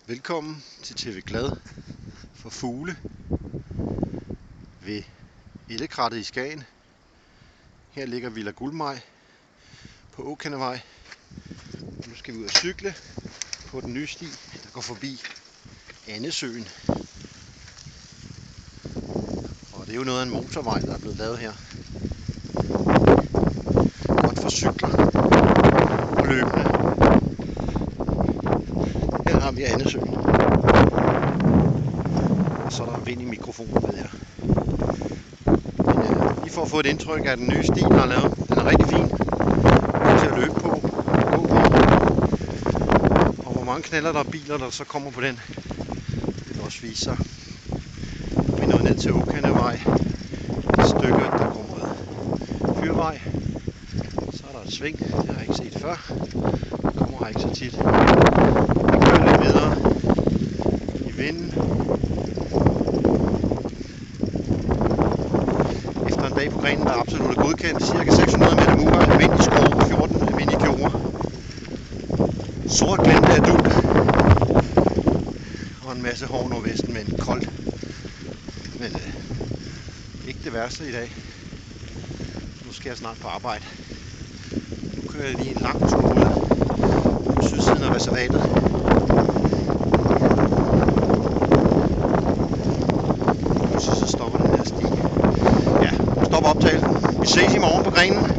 Velkommen til TV Glad for fugle ved Ellekrattet i Skagen. Her ligger Villa Guldmaj på Åkandevej. Nu skal vi ud og cykle på den nye sti, der går forbi Andesøen. Og det er jo noget af en motorvej, der er blevet lavet her. Godt for cykler og løbende. Her har vi Andesøen. Og så er der vind i mikrofonen, ved jeg. Men lige for at få et indtryk af den nye sti, der er lavet. Den er rigtig fin. Til at løbe på og gå på. Og hvor mange knaller der er biler, der så kommer på den. Det vil også vise sig. Vi er nået ned til Åkandevej. Et stykke, der går mod Fyrvej. Så er der et sving. Det har jeg ikke set før. Det kommer her ikke så tit. Vi kører lidt videre i vinden. Efter en dag på grenen, der er absolut godkendt. Cirka 600 meter murer, almindelig skov, 14 almindelige fjorde. Sort glente af dug. Og en masse hår nordvesten, men koldt. Men ikke det værste i dag. Nu skal jeg snart på arbejde. Nu kører jeg lige en lang tur ud på sydsiden af reservatet. Så stopper den her sti. Ja, nu stopper optagelsen. Vi ses i morgen på grenen.